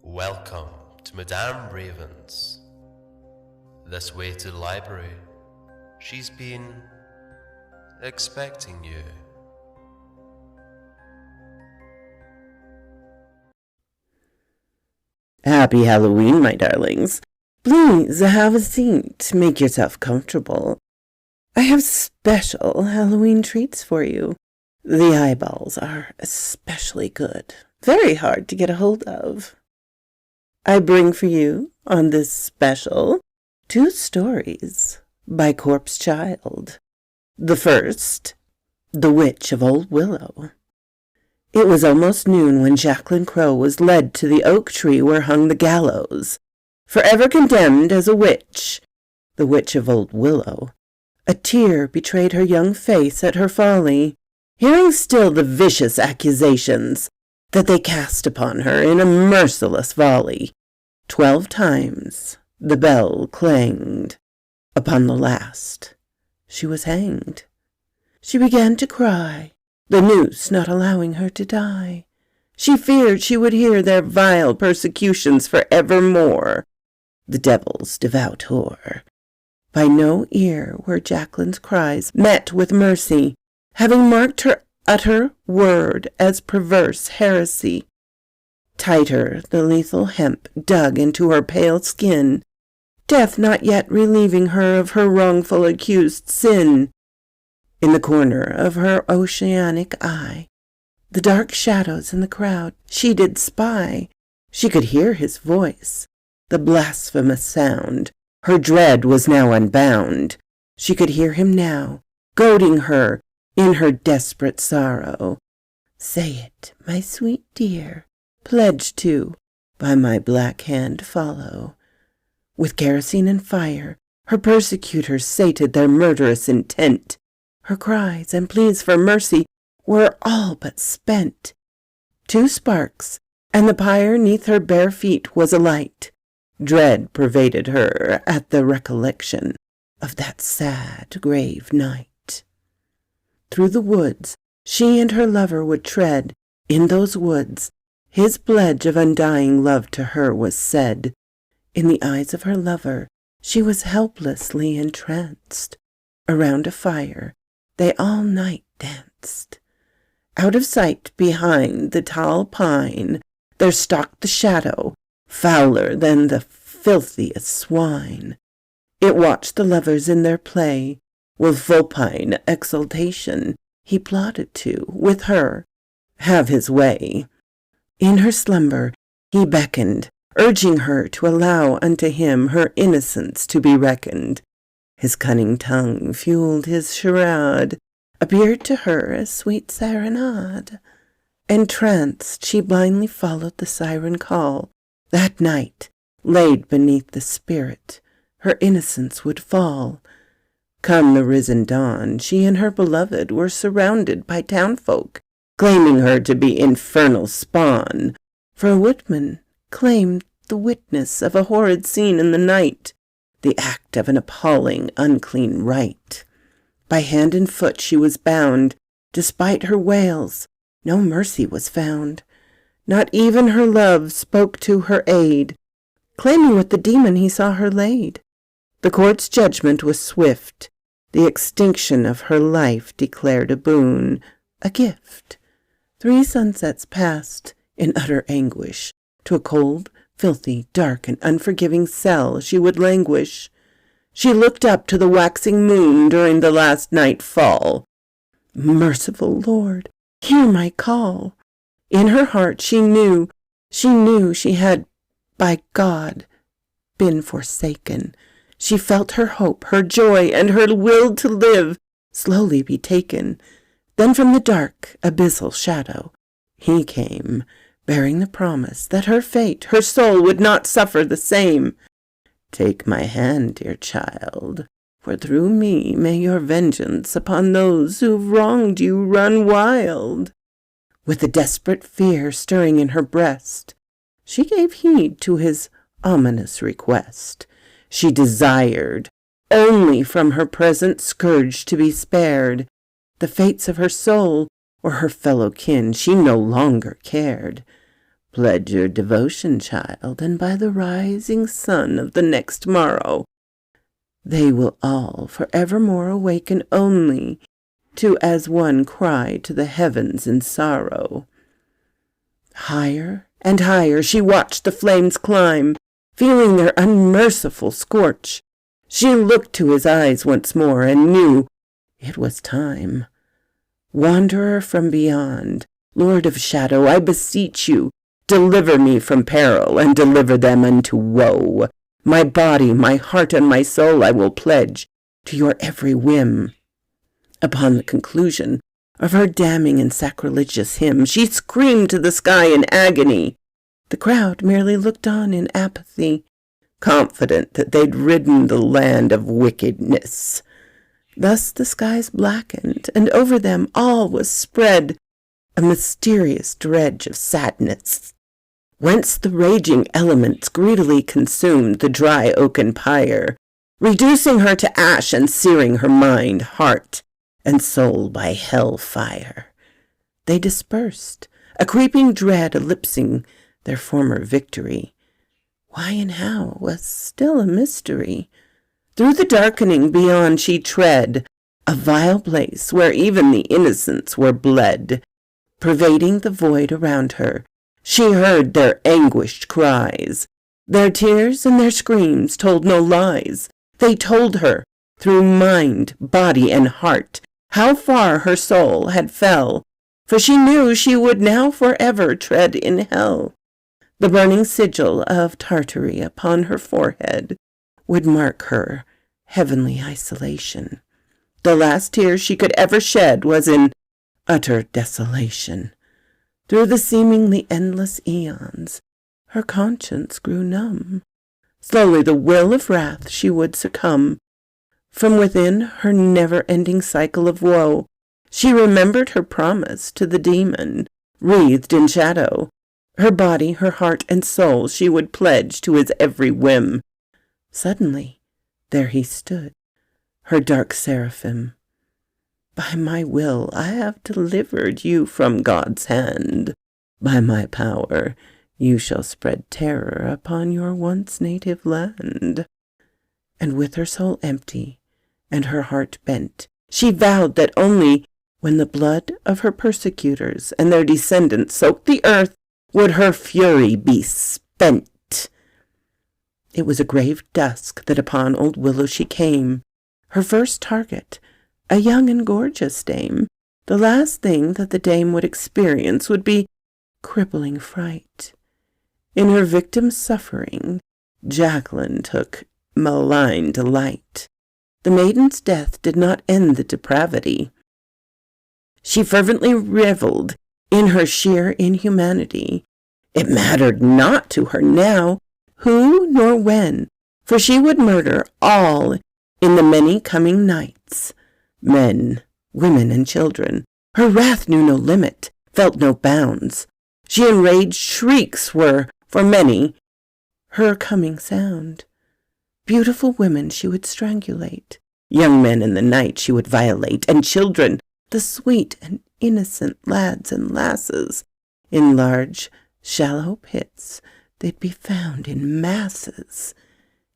Welcome to Madame Raven's. This way to the library. She's been expecting you. Happy Halloween, my darlings. Please have a seat. Make yourself comfortable. I have special Halloween treats for you. The eyeballs are especially good. Very hard to get a hold of. I bring for you, on this special, 2 stories by Corpse Child. The first, The Witch of Old Willow. It was almost noon when Jacqueline Crow was led to the oak tree where hung the gallows, forever condemned as a witch, the Witch of Old Willow. A tear betrayed her young face at her folly, hearing still the vicious accusations that they cast upon her in a merciless volley. 12 times the bell clanged. Upon the last, she was hanged. She began to cry, the noose not allowing her to die. She feared she would hear their vile persecutions for evermore, the devil's devout whore. By no ear were Jacqueline's cries met with mercy, having marked her utter word as perverse heresy. Tighter the lethal hemp dug into her pale skin, death not yet relieving her of her wrongful accused sin. In the corner of her oceanic eye, the dark shadows in the crowd she did spy. She could hear his voice, the blasphemous sound. Her dread was now unbound. She could hear him now, goading her in her desperate sorrow. Say it, my sweet dear, pledged to, by my black hand follow. With kerosene and fire, her persecutors sated their murderous intent. Her cries and pleas for mercy were all but spent. 2 sparks, and the pyre 'neath her bare feet was alight. Dread pervaded her at the recollection of that sad grave night. Through the woods she and her lover would tread. In those woods his pledge of undying love to her was said. In the eyes of her lover she was helplessly entranced. Around a fire they all night danced. Out of sight behind the tall pine there stalked the shadow, fouler than the filthiest swine. It watched the lovers in their play. With vulpine exultation he plotted to, with her, have his way. In her slumber he beckoned, urging her to allow unto him her innocence to be reckoned. His cunning tongue fueled his charade, appeared to her a sweet serenade. Entranced, she blindly followed the siren call. That night, laid beneath the spirit, her innocence would fall. Come the risen dawn, she and her beloved were surrounded by townfolk, claiming her to be infernal spawn, for a woodman claimed the witness of a horrid scene in the night, the act of an appalling, unclean rite. By hand and foot she was bound. Despite her wails, no mercy was found. Not even her love spoke to her aid, claiming with the demon he saw her laid. The court's judgment was swift. The extinction of her life declared a boon, a gift. 3 sunsets passed in utter anguish. To a cold, filthy, dark, and unforgiving cell she would languish. She looked up to the waxing moon during the last nightfall. Merciful Lord, hear my call. In her heart she knew she had, by God, been forsaken. She felt her hope, her joy, and her will to live slowly be taken. Then from the dark, abyssal shadow, he came, bearing the promise that her fate, her soul, would not suffer the same. Take my hand, dear child, for through me may your vengeance upon those who've wronged you run wild. With a desperate fear stirring in her breast, she gave heed to his ominous request. She desired only from her present scourge to be spared. The fates of her soul or her fellow kin she no longer cared. Pledge your devotion, child, and by the rising sun of the next morrow, they will all forevermore awaken only to as one cry to the heavens in sorrow. Higher and higher she watched the flames climb, feeling their unmerciful scorch. She looked to his eyes once more and knew it was time. Wanderer from beyond, Lord of shadow, I beseech you, deliver me from peril, and deliver them unto woe. My body, my heart, and my soul I will pledge to your every whim. Upon the conclusion of her damning and sacrilegious hymn, she screamed to the sky in agony. The crowd merely looked on in apathy, confident that they'd ridden the land of wickedness. Thus the skies blackened, and over them all was spread a mysterious dredge of sadness, whence the raging elements greedily consumed the dry oaken pyre, reducing her to ash and searing her mind, heart, and soul by hell fire. They dispersed, a creeping dread eclipsing their former victory. Why and how was still a mystery. Through the darkening beyond she tread, a vile place where even the innocents were bled. Pervading the void around her, she heard their anguished cries. Their tears and their screams told no lies. They told her, through mind, body, and heart, how far her soul had fell, for she knew she would now forever tread in hell. The burning sigil of Tartary upon her forehead would mark her heavenly isolation. The last tear she could ever shed was in utter desolation. Through the seemingly endless eons, her conscience grew numb. Slowly the will of wrath she would succumb. From within her never-ending cycle of woe, she remembered her promise to the demon, wreathed in shadow. Her body, her heart, and soul she would pledge to his every whim. Suddenly, there he stood, her dark seraphim. By my will I have delivered you from God's hand. By my power you shall spread terror upon your once native land. And with her soul empty and her heart bent, she vowed that only when the blood of her persecutors and their descendants soaked the earth would her fury be spent. It was a grave dusk that upon Old Willow she came, her first target, a young and gorgeous dame. The last thing that the dame would experience would be crippling fright. In her victim's suffering, Jacqueline took malign delight. The maiden's death did not end the depravity. She fervently revelled in her sheer inhumanity. It mattered not to her now who nor when, for she would murder all in the many coming nights, men, women, and children. Her wrath knew no limit, felt no bounds. She enraged shrieks were, for many, her coming sound. Beautiful women she would strangulate, young men in the night she would violate, and children, the sweet and innocent lads and lasses, in large, shallow pits they'd be found in masses.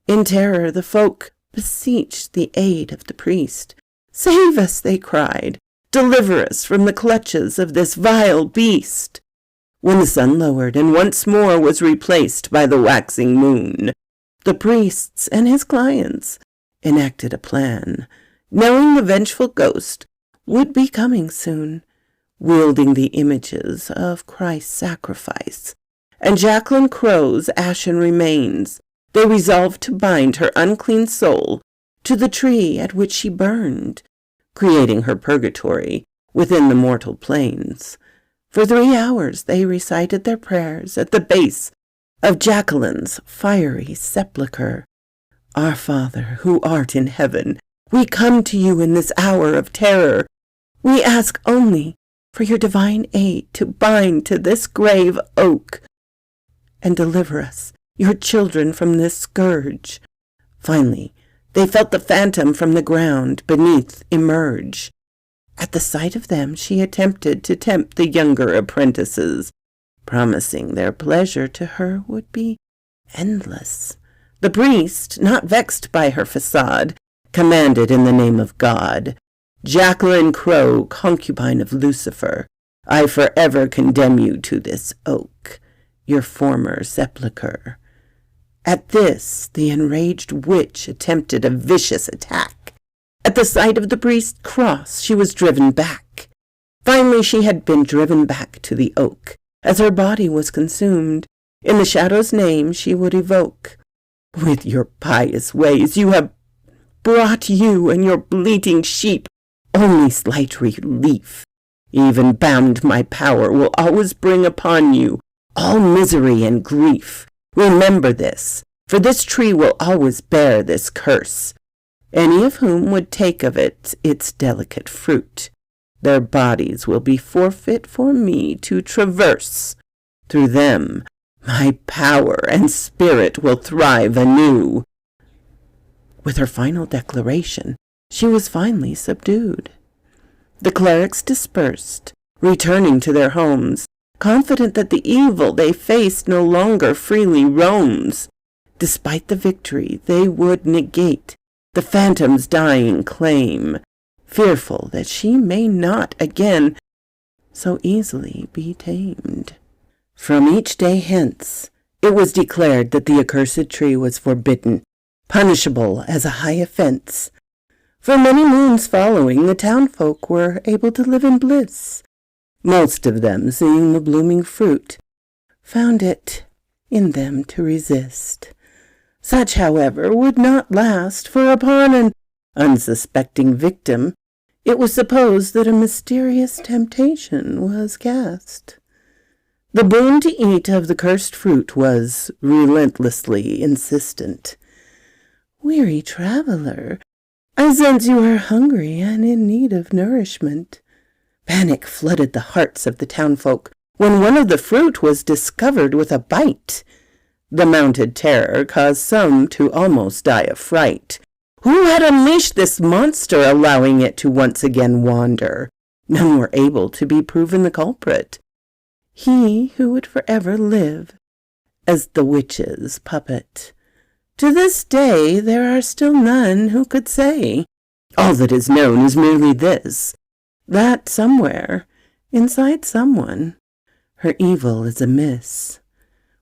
In terror the folk beseeched the aid of the priest. "Save us," they cried, "deliver us from the clutches of this vile beast." When the sun lowered and once more was replaced by the waxing moon, the priests and his clients enacted a plan, knowing the vengeful ghost would be coming soon, wielding the images of Christ's sacrifice, and Jacqueline Crow's ashen remains. They resolved to bind her unclean soul to the tree at which she burned, creating her purgatory within the mortal plains. For 3 hours they recited their prayers at the base of Jacqueline's fiery sepulchre. "Our Father, who art in heaven, we come to you in this hour of terror. We ask only for your divine aid to bind to this grave oak and deliver us, your children, from this scourge." Finally, they felt the phantom from the ground beneath emerge. At the sight of them she attempted to tempt the younger apprentices, promising their pleasure to her would be endless. The priest, not vexed by her facade, commanded in the name of God, "Jacqueline Crow, concubine of Lucifer, I forever condemn you to this oak, your former sepulchre." At this, the enraged witch attempted a vicious attack. At the sight of the priest's cross, she was driven back. Finally, she had been driven back to the oak, as her body was consumed. In the shadow's name she would evoke, "With your pious ways you have brought you and your bleating sheep only slight relief. Even bound my power will always bring upon you all misery and grief. Remember this, for this tree will always bear this curse. Any of whom would take of it its delicate fruit, their bodies will be forfeit for me to traverse. Through them my power and spirit will thrive anew." With her final declaration, she was finally subdued. The clerics dispersed, returning to their homes, confident that the evil they faced no longer freely roams. Despite the victory, they would negate the phantom's dying claim, fearful that she may not again so easily be tamed. From each day hence, it was declared that the accursed tree was forbidden, punishable as a high offense. For many moons following, the townfolk were able to live in bliss. Most of them, seeing the blooming fruit, found it in them to resist. Such, however, would not last, for upon an unsuspecting victim, it was supposed that a mysterious temptation was cast. The boon to eat of the cursed fruit was relentlessly insistent. "Weary traveler, I sense you are hungry and in need of nourishment." Panic flooded the hearts of the townfolk when one of the fruit was discovered with a bite. The mounted terror caused some to almost die of fright. Who had unleashed this monster, allowing it to once again wander? None were able to be proven the culprit. He who would forever live as the witch's puppet. To this day there are still none who could say. All that is known is merely this, that somewhere, inside someone, her evil is amiss.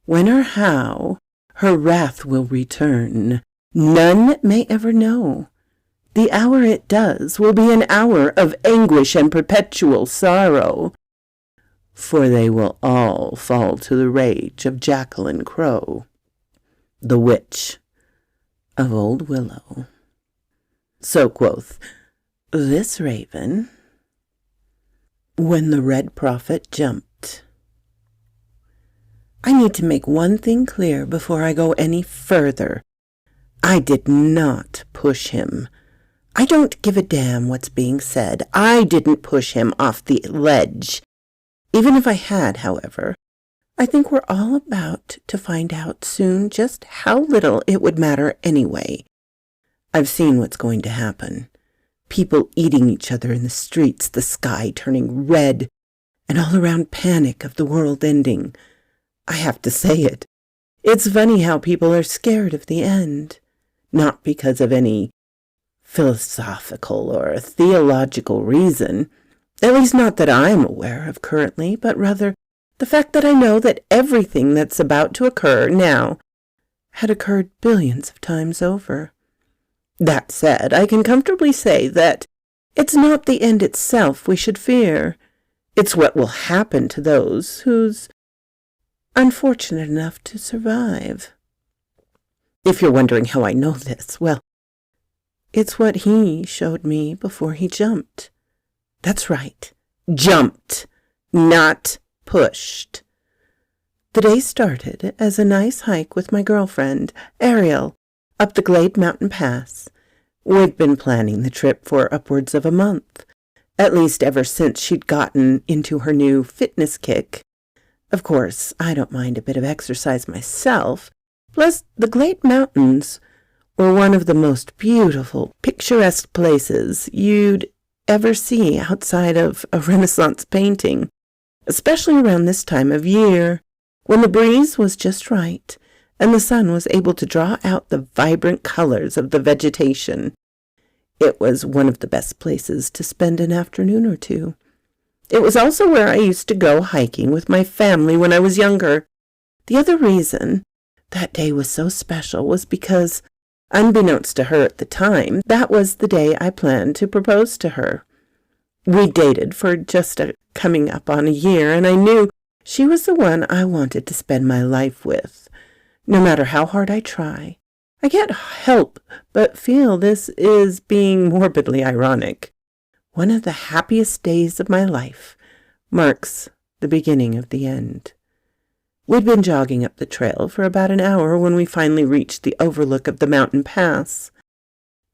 When or how her wrath will return, none may ever know. The hour it does will be an hour of anguish and perpetual sorrow, for they will all fall to the rage of Jacqueline Crow, the witch of Old Willow. So quoth this raven when the Red Prophet jumped. I need to make one thing clear before I go any further. I did not push him. I don't give a damn what's being said. I didn't push him off the ledge. Even if I had, however, I think we're all about to find out soon just how little it would matter anyway. I've seen what's going to happen. People eating each other in the streets, the sky turning red, and all around panic of the world ending. I have to say it. It's funny how people are scared of the end. Not because of any philosophical or theological reason, at least not that I'm aware of currently, but rather the fact that I know that everything that's about to occur now had occurred billions of times over. That said, I can comfortably say that it's not the end itself we should fear. It's what will happen to those who's unfortunate enough to survive. If you're wondering how I know this, well, it's what he showed me before he jumped. That's right, jumped, not pushed. The day started as a nice hike with my girlfriend, Ariel, up the Glade Mountain Pass. We'd been planning the trip for upwards of a month, at least ever since she'd gotten into her new fitness kick. Of course, I don't mind a bit of exercise myself, plus the Glade Mountains were one of the most beautiful, picturesque places you'd ever see outside of a Renaissance painting. especially around this time of year, when the breeze was just right and the sun was able to draw out the vibrant colors of the vegetation. It was one of the best places to spend an afternoon or two. It was also where I used to go hiking with my family when I was younger. The other reason that day was so special was because, unbeknownst to her at the time, that was the day I planned to propose to her. We dated for just coming up on a year, and I knew she was the one I wanted to spend my life with. No matter how hard I try, I can't help but feel this is being morbidly ironic. One of the happiest days of my life marks the beginning of the end. We'd been jogging up the trail for about an hour when we finally reached the overlook of the mountain pass.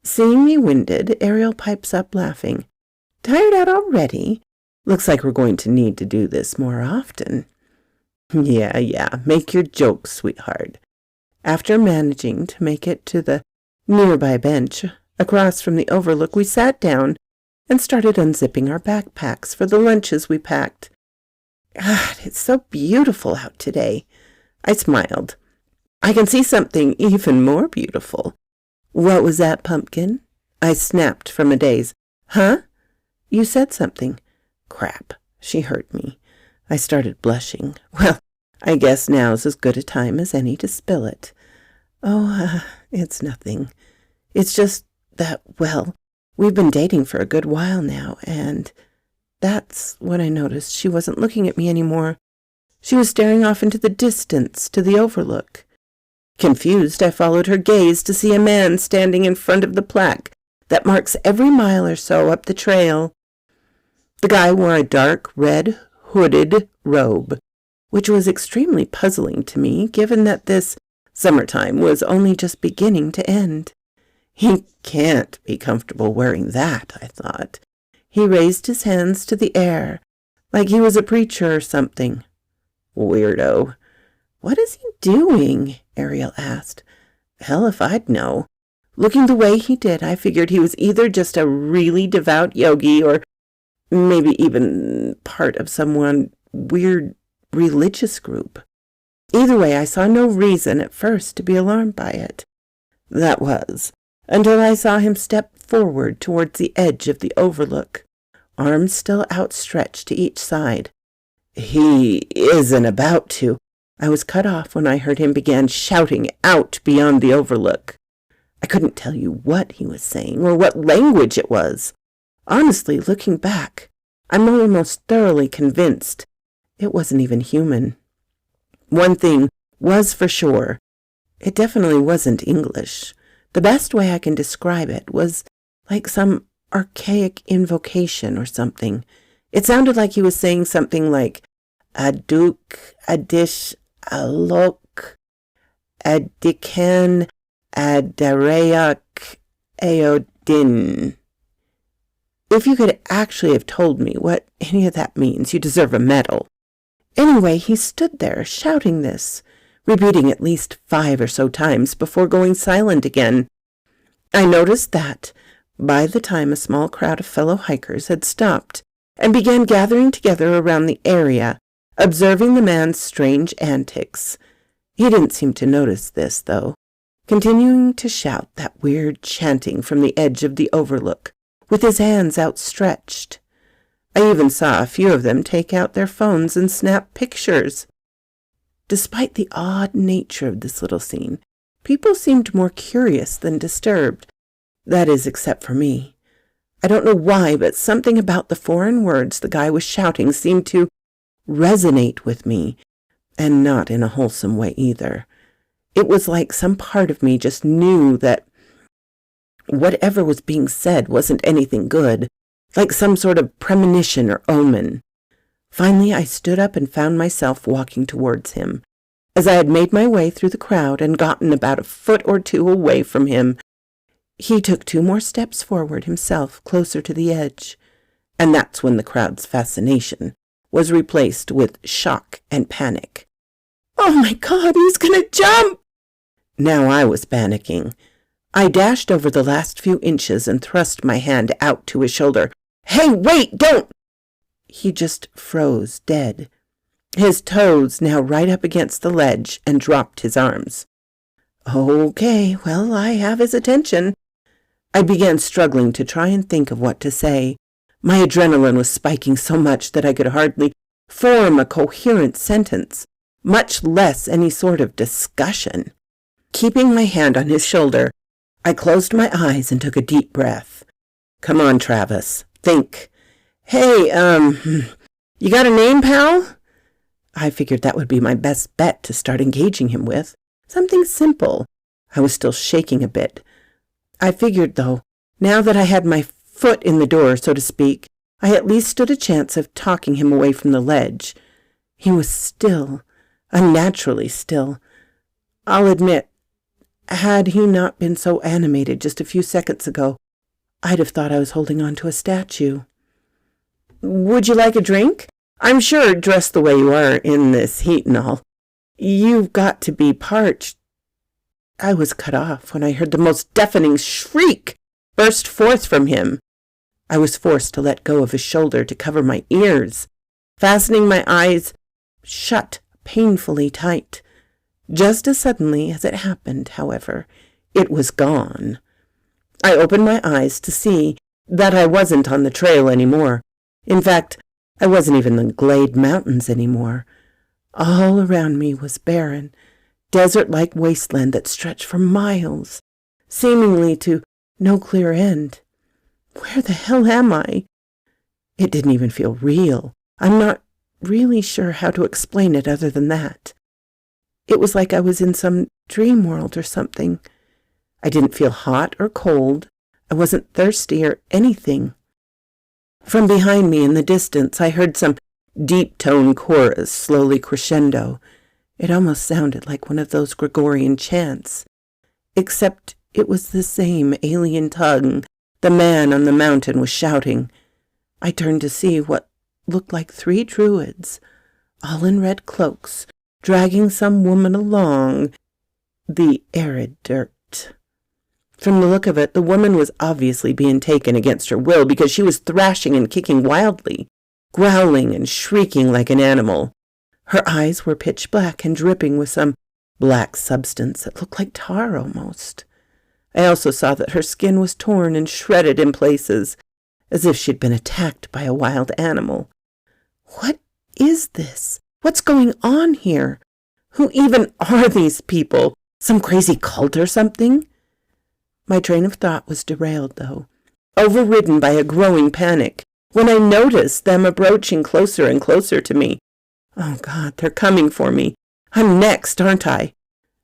Seeing me winded, Ariel pipes up laughing. "Tired out already? Looks like we're going to need to do this more often." Yeah, make your jokes, sweetheart. After managing to make it to the nearby bench across from the overlook, we sat down and started unzipping our backpacks for the lunches we packed. "God, it's so beautiful out today." I smiled. "I can see something even more beautiful." "What was that, Pumpkin?" I snapped from a daze. "Huh? You said something." Crap, she heard me. I started blushing. Well, I guess now's as good a time as any to spill it. It's nothing. It's just that, well, we've been dating for a good while now, and that's when I noticed she wasn't looking at me anymore. She was staring off into the distance to the overlook. Confused, I followed her gaze to see a man standing in front of the plaque that marks every mile or so up the trail. The guy wore a dark red hooded robe, which was extremely puzzling to me, given that this summertime was only just beginning to end. He can't be comfortable wearing that, I thought. He raised his hands to the air, like he was a preacher or something. Weirdo. "What is he doing?" Ariel asked. Hell if I'd know. Looking the way he did, I figured he was either just a really devout yogi or maybe even part of some weird religious group. Either way, I saw no reason at first to be alarmed by it. That was, until I saw him step forward towards the edge of the overlook, arms still outstretched to each side. He isn't about to. I was cut off when I heard him begin shouting out beyond the overlook. I couldn't tell you what he was saying or what language it was. Honestly, looking back, I'm almost thoroughly convinced it wasn't even human. One thing was for sure. It definitely wasn't English. The best way I can describe it was like some archaic invocation or something. It sounded like he was saying something like Aduk, Adish, Alok, Adikan, Adareyak, Aodin. If you could actually have told me what any of that means, you deserve a medal. Anyway, he stood there shouting this, repeating at least 5 or so times before going silent again. I noticed that by the time a small crowd of fellow hikers had stopped and began gathering together around the area, observing the man's strange antics. He didn't seem to notice this, though, continuing to shout that weird chanting from the edge of the overlook, with his hands outstretched. I even saw a few of them take out their phones and snap pictures. Despite the odd nature of this little scene, people seemed more curious than disturbed. That is, except for me. I don't know why, but something about the foreign words the guy was shouting seemed to resonate with me, and not in a wholesome way either. It was like some part of me just knew that whatever was being said wasn't anything good, like some sort of premonition or omen. Finally, I stood up and found myself walking towards him. As I had made my way through the crowd and gotten about a foot or two away from him, he took 2 more steps forward himself, closer to the edge. And that's when the crowd's fascination was replaced with shock and panic. "Oh my God, he's gonna jump!" Now I was panicking. I dashed over the last few inches and thrust my hand out to his shoulder. "Hey, wait, don't!" he just froze dead, his toes now right up against the ledge, and dropped his arms. Okay, well, I have his attention. I began struggling to try and think of what to say. My adrenaline was spiking so much that I could hardly form a coherent sentence, much less any sort of discussion. Keeping my hand on his shoulder, I closed my eyes and took a deep breath. Come on, Travis, think. Hey, you got a name, pal? I figured that would be my best bet to start engaging him with. Something simple. I was still shaking a bit. I figured, though, now that I had my foot in the door, so to speak, I at least stood a chance of talking him away from the ledge. He was still, unnaturally still. I'll admit, had he not been so animated just a few seconds ago, I'd have thought I was holding on to a statue. Would you like a drink? I'm sure, dressed the way you are in this heat and all, you've got to be parched. I was cut off when I heard the most deafening shriek burst forth from him. I was forced to let go of his shoulder to cover my ears, fastening my eyes shut painfully tight. Just as suddenly as it happened, however, it was gone. I opened my eyes to see that I wasn't on the trail anymore. In fact, I wasn't even in the Glade Mountains anymore. All around me was barren, desert-like wasteland that stretched for miles, seemingly to no clear end. Where the hell am I? It didn't even feel real. I'm not really sure how to explain it other than that. It was like I was in some dream world or something. I didn't feel hot or cold. I wasn't thirsty or anything. From behind me in the distance, I heard some deep-toned chorus slowly crescendo. It almost sounded like one of those Gregorian chants, except it was the same alien tongue the man on the mountain was shouting. I turned to see what looked like 3 druids, all in red cloaks, dragging some woman along the arid dirt. From the look of it, the woman was obviously being taken against her will because she was thrashing and kicking wildly, growling and shrieking like an animal. Her eyes were pitch black and dripping with some black substance that looked like tar almost. I also saw that her skin was torn and shredded in places, as if she'd been attacked by a wild animal. What is this? What's going on here? Who even are these people? Some crazy cult or something? My train of thought was derailed, though, overridden by a growing panic, when I noticed them approaching closer and closer to me. Oh, God, they're coming for me. I'm next, aren't I?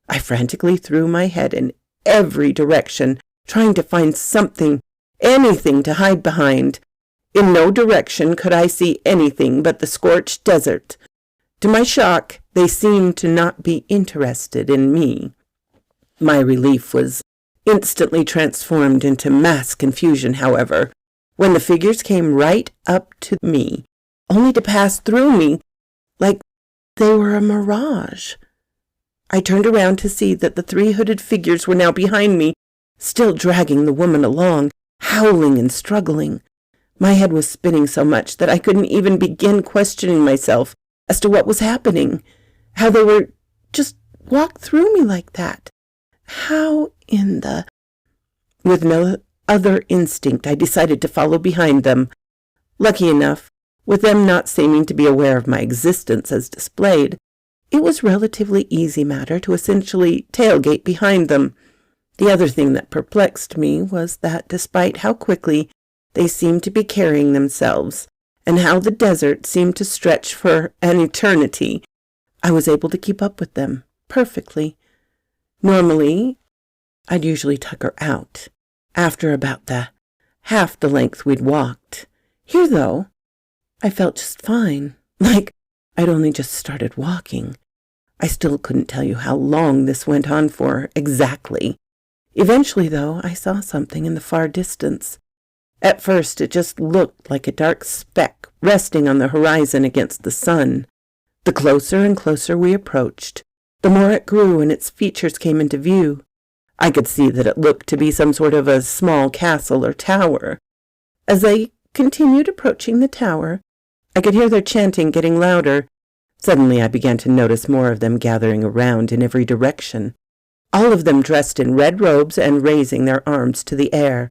I frantically threw my head in every direction, trying to find something, anything to hide behind. In no direction could I see anything but the scorched desert. To my shock, they seemed to not be interested in me. My relief was instantly transformed into mass confusion, however, when the figures came right up to me, only to pass through me like they were a mirage. I turned around to see that the 3 hooded figures were now behind me, still dragging the woman along, howling and struggling. My head was spinning so much that I couldn't even begin questioning myself as to what was happening, how they were just walked through me like that. How in the... With no other instinct, I decided to follow behind them. Lucky enough, with them not seeming to be aware of my existence as displayed, it was relatively easy matter to essentially tailgate behind them. The other thing that perplexed me was that despite how quickly they seemed to be carrying themselves, and how the desert seemed to stretch for an eternity, I was able to keep up with them perfectly. Normally, I'd usually tucker out after about half the length we'd walked. Here, though, I felt just fine, like I'd only just started walking. I still couldn't tell you how long this went on for exactly. Eventually, though, I saw something in the far distance. At first, it just looked like a dark speck resting on the horizon against the sun. The closer and closer we approached, the more it grew and its features came into view. I could see that it looked to be some sort of a small castle or tower. As I continued approaching the tower, I could hear their chanting getting louder. Suddenly I began to notice more of them gathering around in every direction, all of them dressed in red robes and raising their arms to the air,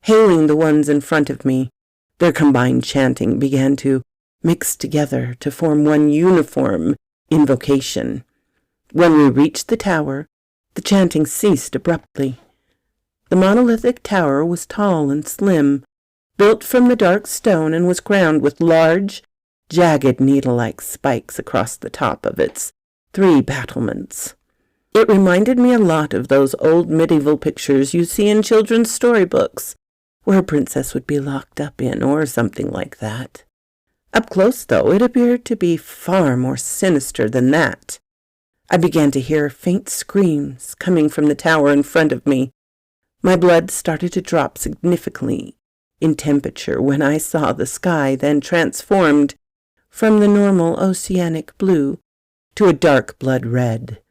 hailing the ones in front of me. Their combined chanting began to mix together to form one uniform invocation. When we reached the tower, the chanting ceased abruptly. The monolithic tower was tall and slim, built from the dark stone, and was crowned with large, jagged needle-like spikes across the top of its 3 battlements. It reminded me a lot of those old medieval pictures you see in children's storybooks, where a princess would be locked up in, or something like that. Up close, though, it appeared to be far more sinister than that. I began to hear faint screams coming from the tower in front of me. My blood started to drop significantly in temperature when I saw the sky then transformed from the normal oceanic blue to a dark blood red.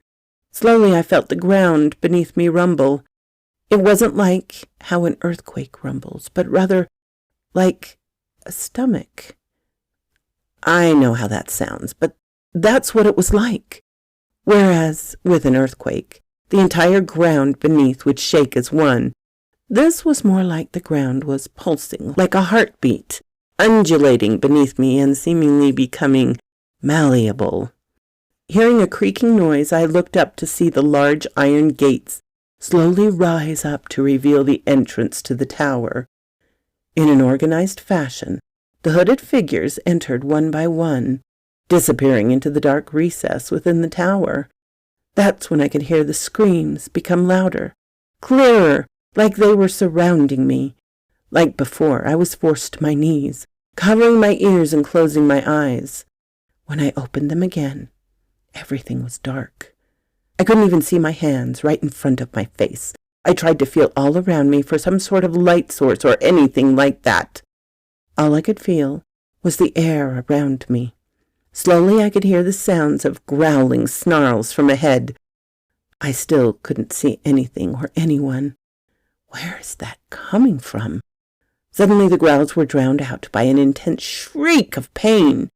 Slowly I felt the ground beneath me rumble. It wasn't like how an earthquake rumbles, but rather like a stomach. I know how that sounds, but that's what it was like. Whereas, with an earthquake, the entire ground beneath would shake as one. This was more like the ground was pulsing, like a heartbeat, undulating beneath me and seemingly becoming malleable. Hearing a creaking noise, I looked up to see the large iron gates slowly rise up to reveal the entrance to the tower. In an organized fashion, the hooded figures entered one by one, disappearing into the dark recess within the tower. That's when I could hear the screams become louder, clearer, like they were surrounding me. Like before, I was forced to my knees, covering my ears and closing my eyes. When I opened them again, everything was dark. I couldn't even see my hands right in front of my face. I tried to feel all around me for some sort of light source or anything like that. All I could feel was the air around me. Slowly I could hear the sounds of growling snarls from ahead. I still couldn't see anything or anyone. Where is that coming from? Suddenly the growls were drowned out by an intense shriek of pain.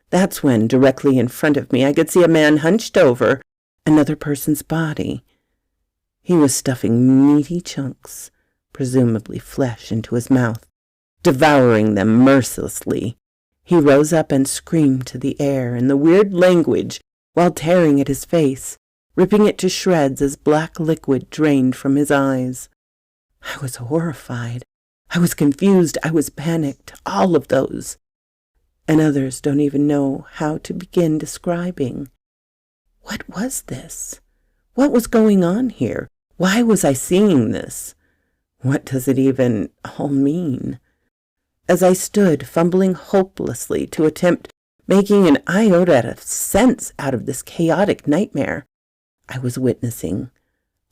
That's when, directly in front of me, I could see a man hunched over another person's body. He was stuffing meaty chunks, presumably flesh, into his mouth, devouring them mercilessly. He rose up and screamed to the air in the weird language while tearing at his face, ripping it to shreds as black liquid drained from his eyes. I was horrified. I was confused. I was panicked. All of those. And others don't even know how to begin describing. What was this? What was going on here? Why was I seeing this? What does it even all mean? As I stood, fumbling hopelessly to attempt making an iota of sense out of this chaotic nightmare, I was witnessing.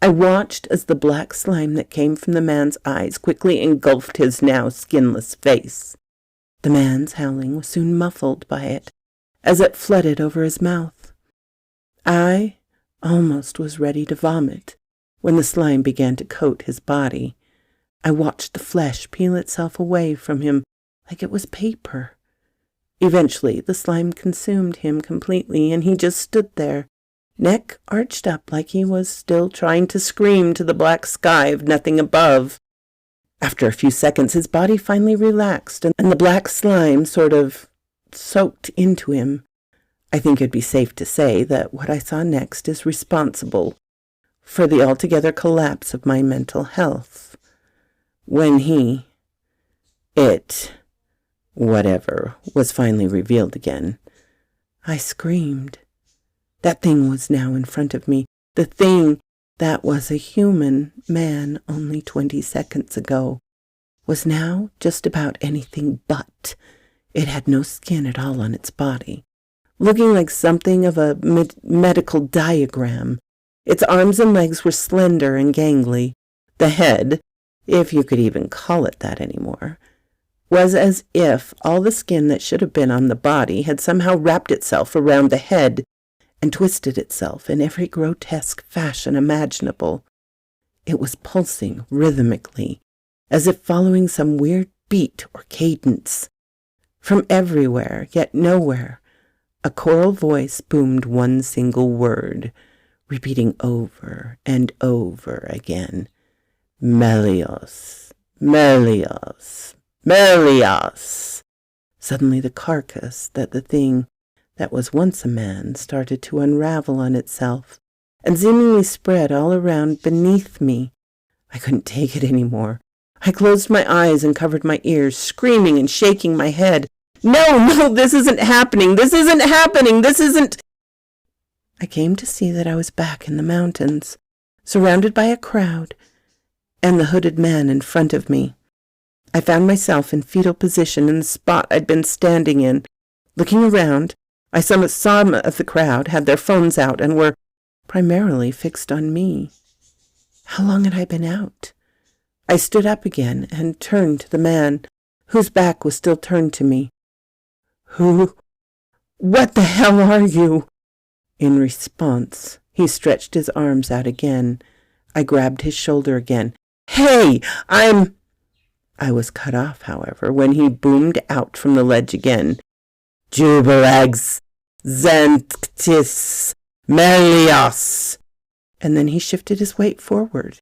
I watched as the black slime that came from the man's eyes quickly engulfed his now skinless face. The man's howling was soon muffled by it, as it flooded over his mouth. I almost was ready to vomit when the slime began to coat his body. I watched the flesh peel itself away from him like it was paper. Eventually, the slime consumed him completely, and he just stood there, neck arched up like he was still trying to scream to the black sky of nothing above. After a few seconds, his body finally relaxed, and the black slime sort of soaked into him. I think it'd be safe to say that what I saw next is responsible for the altogether collapse of my mental health. When whatever, was finally revealed again, I screamed. That thing was now in front of me, the thing that was a human man only 20 seconds ago, was now just about anything but. It had no skin at all on its body, looking like something of a medical diagram. Its arms and legs were slender and gangly. The head, if you could even call it that anymore, was as if all the skin that should have been on the body had somehow wrapped itself around the head and twisted itself in every grotesque fashion imaginable. It was pulsing rhythmically, as if following some weird beat or cadence. From everywhere, yet nowhere, a choral voice boomed one single word, repeating over and over again, Melios, Melios, Melios. Suddenly the carcass that the thing that was once a man started to unravel on itself and seemingly spread all around beneath me. I couldn't take it anymore. I closed my eyes and covered my ears, screaming and shaking my head. No, this isn't happening. This isn't happening. This isn't... I came to see that I was back in the mountains, surrounded by a crowd, and the hooded man in front of me. I found myself in fetal position in the spot I'd been standing in. Looking around, I saw some of the crowd had their phones out and were primarily fixed on me. How long had I been out? I stood up again and turned to the man, whose back was still turned to me. What the hell are you? In response, he stretched his arms out again. I grabbed his shoulder again. Hey, I was cut off, however, when he boomed out from the ledge again. Jubilex, Zentis, Melios. And then he shifted his weight forward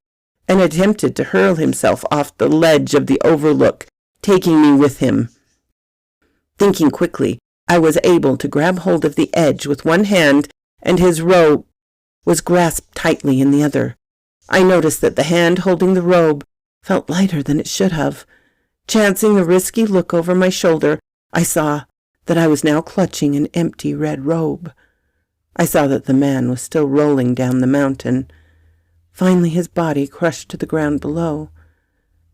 and attempted to hurl himself off the ledge of the overlook, taking me with him. Thinking quickly, I was able to grab hold of the edge with one hand, and his robe was grasped tightly in the other. I noticed that the hand holding the robe felt lighter than it should have. Chancing a risky look over my shoulder, I saw that I was now clutching an empty red robe. I saw that the man was still rolling down the mountain. Finally, his body crushed to the ground below.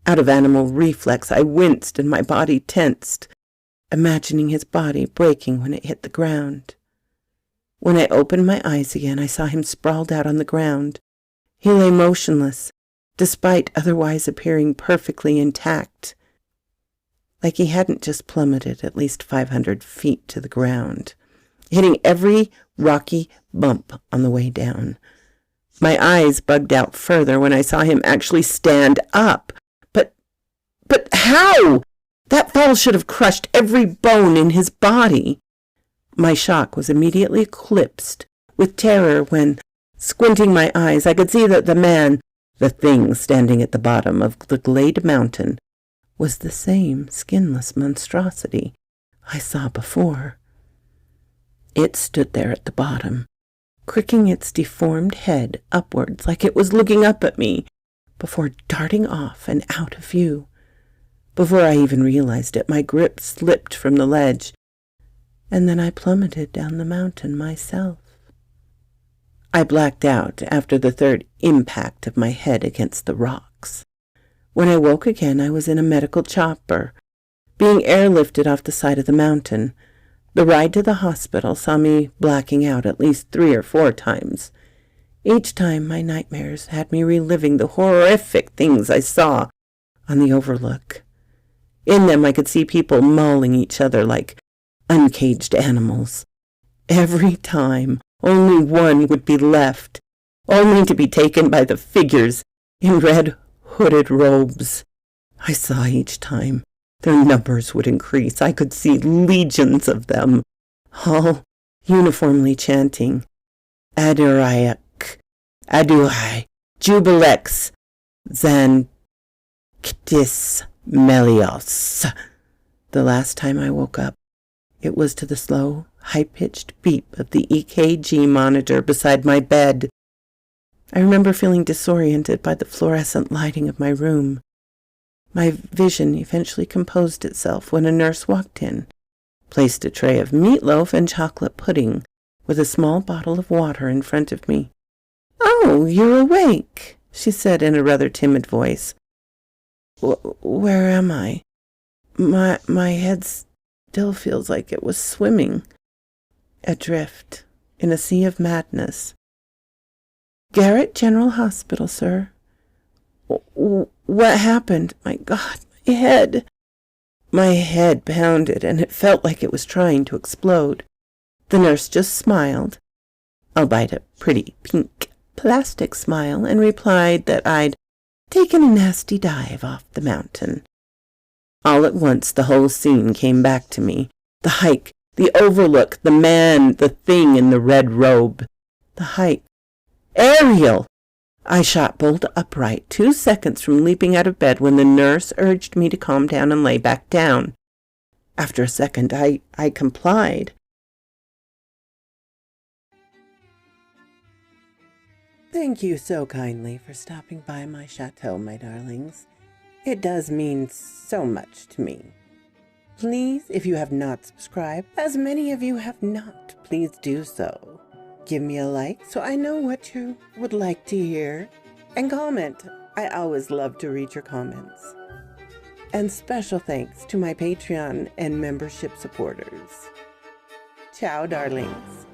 Out of animal reflex, I winced and my body tensed, imagining his body breaking when it hit the ground. When I opened my eyes again, I saw him sprawled out on the ground. He lay motionless, despite otherwise appearing perfectly intact, like he hadn't just plummeted at least 500 feet to the ground, hitting every rocky bump on the way down. My eyes bugged out further when I saw him actually stand up. But how? That fall should have crushed every bone in his body. My shock was immediately eclipsed with terror when, squinting my eyes, I could see that the man, the thing standing at the bottom of the glade mountain, was the same skinless monstrosity I saw before. It stood there at the bottom, cricking its deformed head upwards like it was looking up at me, before darting off and out of view. Before I even realized it, my grip slipped from the ledge, and then I plummeted down the mountain myself. I blacked out after the third impact of my head against the rocks. When I woke again, I was in a medical chopper, being airlifted off the side of the mountain. The ride to the hospital saw me blacking out at least 3 or 4 times. Each time, my nightmares had me reliving the horrific things I saw on the overlook. In them, I could see people mauling each other like uncaged animals. Every time, only one would be left, only to be taken by the figures in red hooded robes. I saw each time their numbers would increase. I could see legions of them, all uniformly chanting, Adurayak, Aduhai, Jubilex, Zanktis, Melios. The last time I woke up, it was to the slow, high-pitched beep of the EKG monitor beside my bed. I remember feeling disoriented by the fluorescent lighting of my room. My vision eventually composed itself when a nurse walked in, placed a tray of meatloaf and chocolate pudding with a small bottle of water in front of me. "Oh, you're awake," she said in a rather timid voice. Where am I? My head still feels like it was swimming, adrift in a sea of madness. "Garrett General Hospital, sir." What happened? My God, my head. My head pounded, and it felt like it was trying to explode. The nurse just smiled, albeit a pretty pink plastic smile, and replied that I'd taken a nasty dive off the mountain. All at once, the whole scene came back to me. The hike, the overlook, the man, the thing in the red robe. The hike. Ariel! I shot bolt upright, 2 seconds from leaping out of bed when the nurse urged me to calm down and lay back down. After a second, I complied. Thank you so kindly for stopping by my chateau, my darlings. It does mean so much to me. Please, if you have not subscribed, as many of you have not, please do so. Give me a like so I know what you would like to hear. And comment. I always love to read your comments. And special thanks to my Patreon and membership supporters. Ciao, darlings.